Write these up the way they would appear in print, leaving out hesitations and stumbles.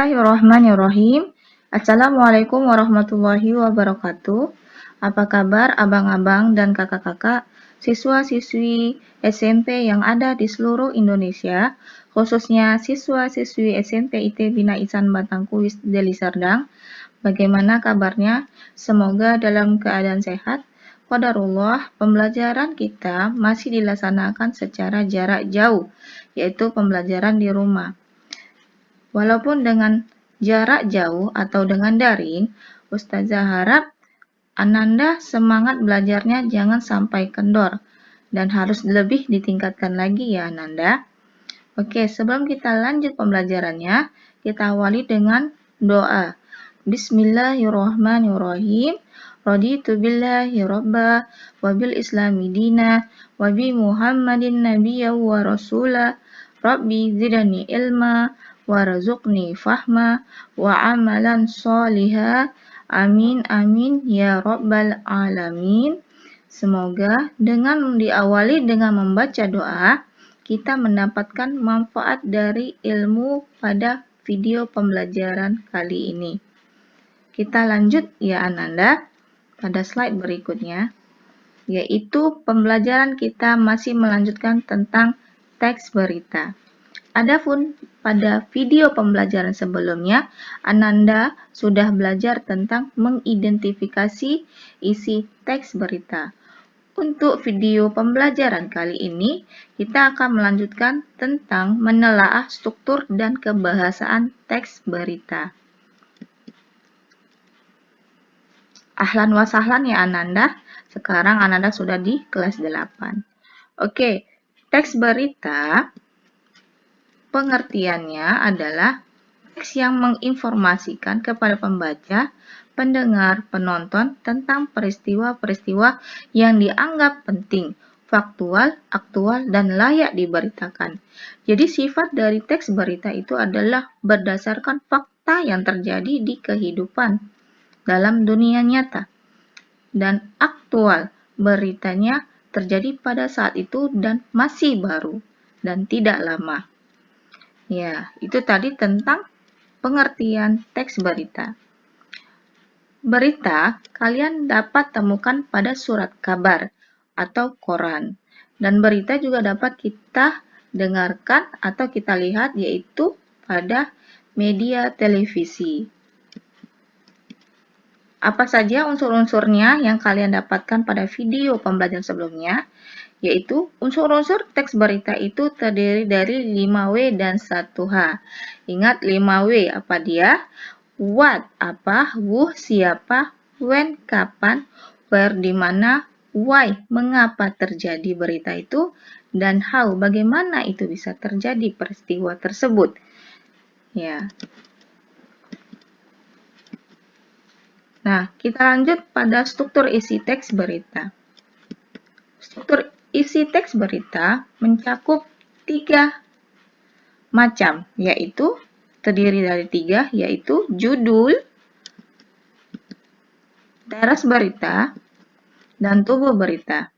Bismillahirrahmanirrahim. Assalamualaikum warahmatullahi wabarakatuh. Apa kabar abang-abang dan kakak-kakak, siswa-siswi SMP yang ada di seluruh Indonesia, khususnya siswa-siswi SMP IT Bina Ihsan Batangkuis Deli Serdang. Bagaimana kabarnya? Semoga dalam keadaan sehat. Qadarullah, pembelajaran kita masih dilaksanakan secara jarak jauh, yaitu pembelajaran di rumah. Walaupun dengan jarak jauh atau dengan daring, Ustazah harap Ananda semangat belajarnya jangan sampai kendor dan harus lebih ditingkatkan lagi ya Ananda. Oke, sebelum kita lanjut pembelajarannya, kita awali dengan doa. Bismillahirrahmanirrahim. Raditu billahi robba wa bil islami dina wa bi Muhammadin nabiyya wa rasula. Rabbi zidani ilma warzuqni fahma wa amalan sholiha. Amin amin ya rabbal alamin. Semoga dengan diawali dengan membaca doa, kita mendapatkan manfaat dari ilmu pada video pembelajaran kali ini. Kita lanjut ya Ananda pada slide berikutnya, yaitu pembelajaran kita masih melanjutkan tentang teks berita. Adapun pada video pembelajaran sebelumnya, Ananda sudah belajar tentang mengidentifikasi isi teks berita. Untuk video pembelajaran kali ini, kita akan melanjutkan tentang menelaah struktur dan kebahasaan teks berita. Ahlan wa sahlan ya Ananda, sekarang Ananda sudah di kelas 8. Oke, teks berita pengertiannya adalah teks yang menginformasikan kepada pembaca, pendengar, penonton tentang peristiwa-peristiwa yang dianggap penting, faktual, aktual, dan layak diberitakan. Jadi sifat dari teks berita itu adalah berdasarkan fakta yang terjadi di kehidupan dalam dunia nyata. Dan aktual, beritanya terjadi pada saat itu dan masih baru dan tidak lama. Ya, itu tadi tentang pengertian teks berita. Berita kalian dapat temukan pada surat kabar atau koran. Dan berita juga dapat kita dengarkan atau kita lihat yaitu pada media televisi. Apa saja unsur-unsurnya yang kalian dapatkan pada video pembelajaran sebelumnya? Yaitu unsur-unsur teks berita itu terdiri dari 5W dan 1H. Ingat 5W apa dia? What, apa, who, siapa, when, kapan, where, di mana, why, mengapa terjadi berita itu, dan how, bagaimana itu bisa terjadi peristiwa tersebut. Ya. Nah, kita lanjut pada struktur isi teks berita. Struktur isi teks berita mencakup 3 macam, yaitu terdiri dari 3, yaitu judul, teras berita, dan tubuh berita.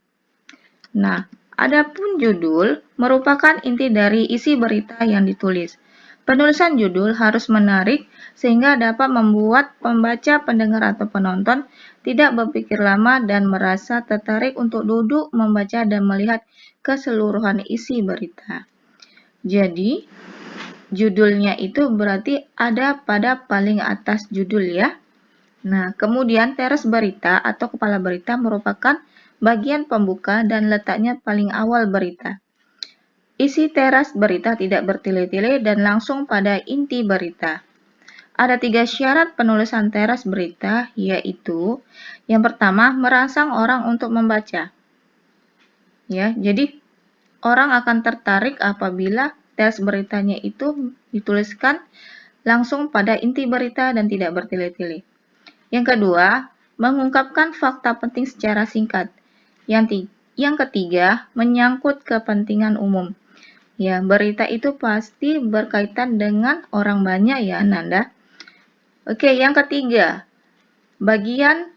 Nah, adapun judul merupakan inti dari isi berita yang ditulis. Penulisan judul harus menarik sehingga dapat membuat pembaca, pendengar, atau penonton tidak berpikir lama dan merasa tertarik untuk duduk membaca dan melihat keseluruhan isi berita. Jadi, judulnya itu berarti ada pada paling atas judul ya. Nah, kemudian teras berita atau kepala berita merupakan bagian pembuka dan letaknya paling awal berita. Isi teras berita tidak bertele-tele dan langsung pada inti berita. Ada 3 syarat penulisan teras berita, yaitu yang pertama, merangsang orang untuk membaca. Ya, jadi orang akan tertarik apabila teras beritanya itu dituliskan langsung pada inti berita dan tidak bertele-tele. Yang kedua, mengungkapkan fakta penting secara singkat. Yang ketiga, menyangkut kepentingan umum. Ya, berita itu pasti berkaitan dengan orang banyak ya, Nanda. Oke, yang ketiga, bagian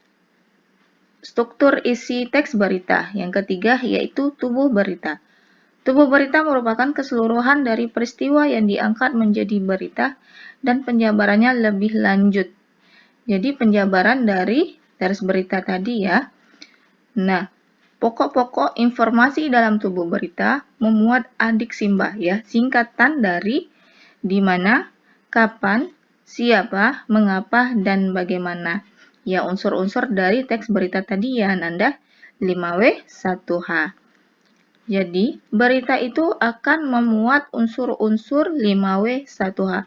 struktur isi teks berita. Yang ketiga yaitu tubuh berita. Tubuh berita merupakan keseluruhan dari peristiwa yang diangkat menjadi berita dan penjabarannya lebih lanjut. Jadi penjabaran dari teks berita tadi ya. Nah, pokok-pokok informasi dalam tubuh berita memuat adik simbah ya, singkatan dari di mana, kapan, siapa, mengapa, dan bagaimana. Ya, unsur-unsur dari teks berita tadi ya, Nanda 5W 1H. Jadi, berita itu akan memuat unsur-unsur 5W 1H.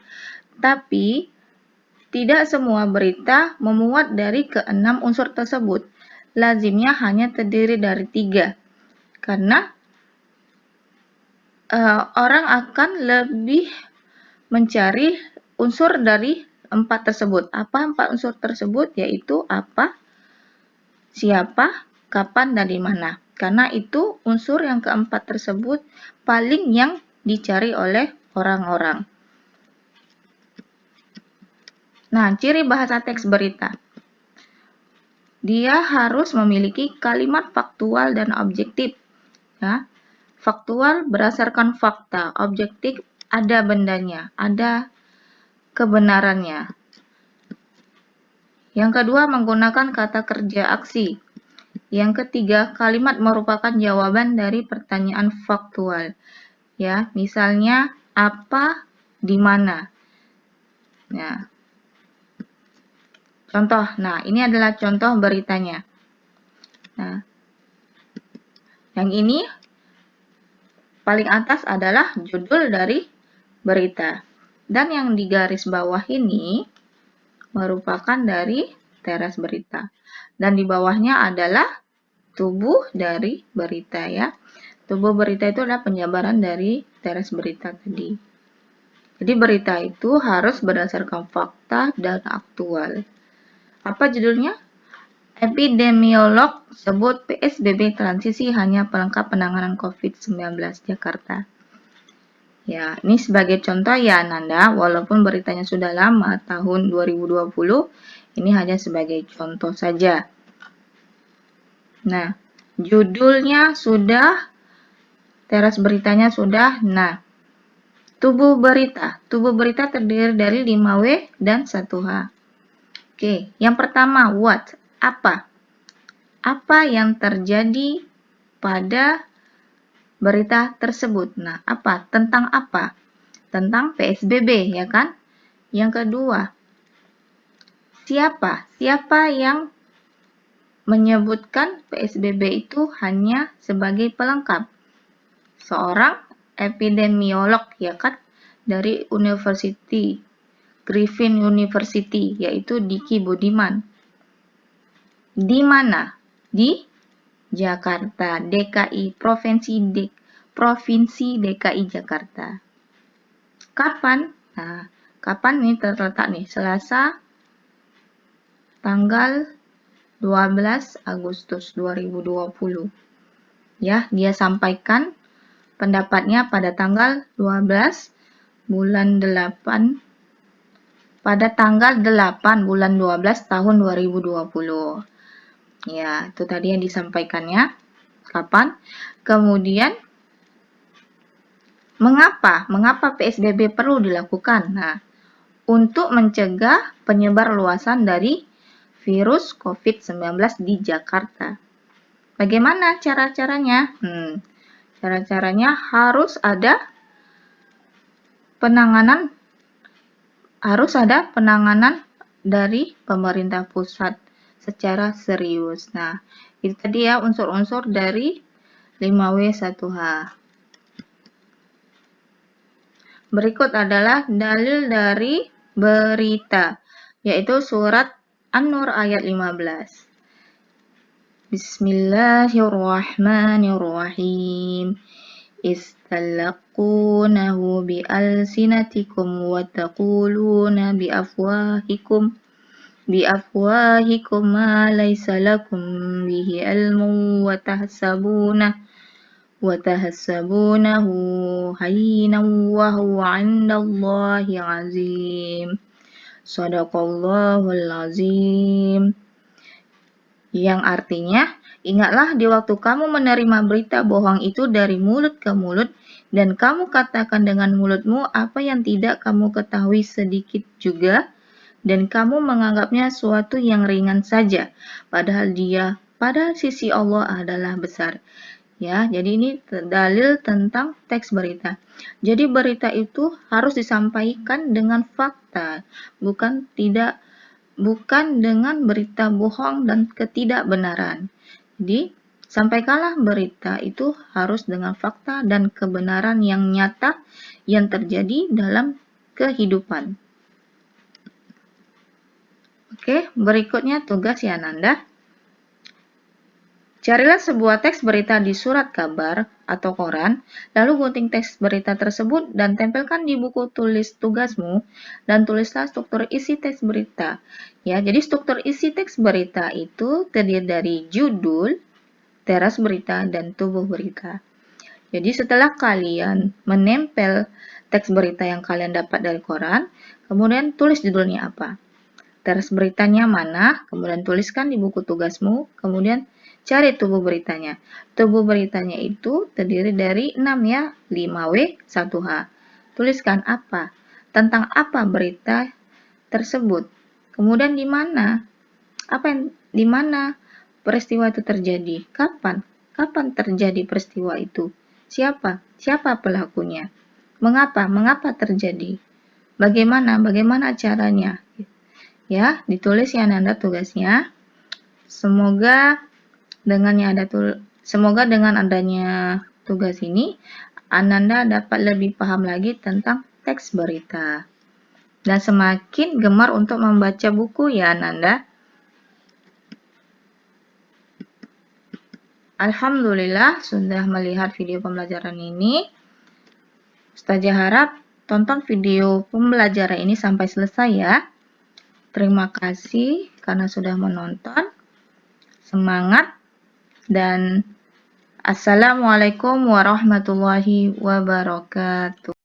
Tapi, tidak semua berita memuat dari ke-6 unsur tersebut. Lazimnya hanya terdiri dari 3. Karena orang akan lebih mencari unsur dari 4 tersebut. Apa 4 unsur tersebut? Yaitu apa, siapa, kapan, dan di mana. Karena itu unsur yang keempat tersebut paling yang dicari oleh orang-orang. Nah, ciri bahasa teks berita. Dia harus memiliki kalimat faktual dan objektif. Ya. Faktual berdasarkan fakta, objektif ada bendanya, ada kebenarannya. Yang kedua, menggunakan kata kerja aksi. Yang ketiga, kalimat merupakan jawaban dari pertanyaan faktual. Ya, misalnya apa, di mana. Ya. Contoh. Nah, ini adalah contoh beritanya. Nah, yang ini paling atas adalah judul dari berita. Dan yang di garis bawah ini merupakan dari teras berita. Dan di bawahnya adalah tubuh dari berita ya. Tubuh berita itu adalah penjabaran dari teras berita tadi. Jadi berita itu harus berdasarkan fakta dan aktual. Apa judulnya? Epidemiolog sebut PSBB transisi hanya pelengkap penanganan COVID-19 Jakarta. Ya, ini sebagai contoh ya Nanda, walaupun beritanya sudah lama, tahun 2020, ini hanya sebagai contoh saja. Nah, judulnya sudah, teras beritanya sudah. Nah, tubuh berita. Tubuh berita terdiri dari 5W dan 1H. Oke, yang pertama, what? Apa? Apa yang terjadi pada berita tersebut? Nah, apa? Tentang apa? Tentang PSBB, ya kan? Yang kedua, siapa? Siapa yang menyebutkan PSBB itu hanya sebagai pelengkap? Seorang epidemiolog, ya kan? Dari Griffin University, yaitu Diki Budiman. Di mana? Di Jakarta, DKI, Provinsi DKI Jakarta. Kapan? Nah, kapan ini terletak nih? Selasa, tanggal 12 Agustus 2020. Ya, dia sampaikan pendapatnya pada tanggal 12 bulan 8 pada tanggal 8 bulan 12 tahun 2020. Ya, itu tadi yang disampaikannya. Kapan? Kemudian Mengapa PSBB perlu dilakukan? Nah, untuk mencegah penyebar luasan dari virus COVID-19 di Jakarta. Bagaimana cara-caranya? Cara-caranya harus ada penanganan dari pemerintah pusat secara serius. Nah, itu tadi ya unsur-unsur dari 5W 1H. Berikut adalah dalil dari berita, yaitu surat An-Nur ayat 15. Bismillahirrahmanirrahim. Istalaqunahu bi'alsinatikum wa taquluna biafwahikum ma laysa lakum bihi ilmun wa tahsabunahu hayyinan wa huwa 'indallahi 'azim. Shadaqallahul 'azim. Yang artinya, Ingatlah di waktu kamu menerima berita bohong itu dari mulut ke mulut, dan kamu katakan dengan mulutmu apa yang tidak kamu ketahui sedikit juga, dan kamu menganggapnya suatu yang ringan saja, padahal dia pada sisi Allah adalah besar. Ya, jadi ini dalil tentang teks berita. Jadi berita itu harus disampaikan dengan fakta, bukan dengan berita bohong dan ketidakbenaran. Jadi, sampaikanlah berita itu harus dengan fakta dan kebenaran yang nyata yang terjadi dalam kehidupan. Oke, berikutnya tugas ya Nanda. Carilah sebuah teks berita di surat kabar atau koran, lalu gunting teks berita tersebut dan tempelkan di buku tulis tugasmu, dan tulislah struktur isi teks berita. Ya, jadi struktur isi teks berita itu terdiri dari judul, teras berita, dan tubuh berita. Jadi setelah kalian menempel teks berita yang kalian dapat dari koran, kemudian tulis judulnya apa. Teras beritanya mana, kemudian tuliskan di buku tugasmu, kemudian cari tubuh beritanya. Tubuh beritanya itu terdiri dari 6 ya, 5W, 1H. Tuliskan apa, tentang apa berita tersebut. Kemudian di mana, di mana peristiwa itu terjadi, kapan terjadi peristiwa itu, siapa pelakunya, mengapa terjadi, bagaimana caranya. Ya, ditulis ya Nanda tugasnya. Semoga dengan adanya tugas ini, Ananda dapat lebih paham lagi tentang teks berita. Dan semakin gemar untuk membaca buku ya Ananda. Alhamdulillah sudah melihat video pembelajaran ini. Ustazah harap tonton video pembelajaran ini sampai selesai ya. Terima kasih karena sudah menonton. Semangat dan assalamualaikum warahmatullahi wabarakatuh.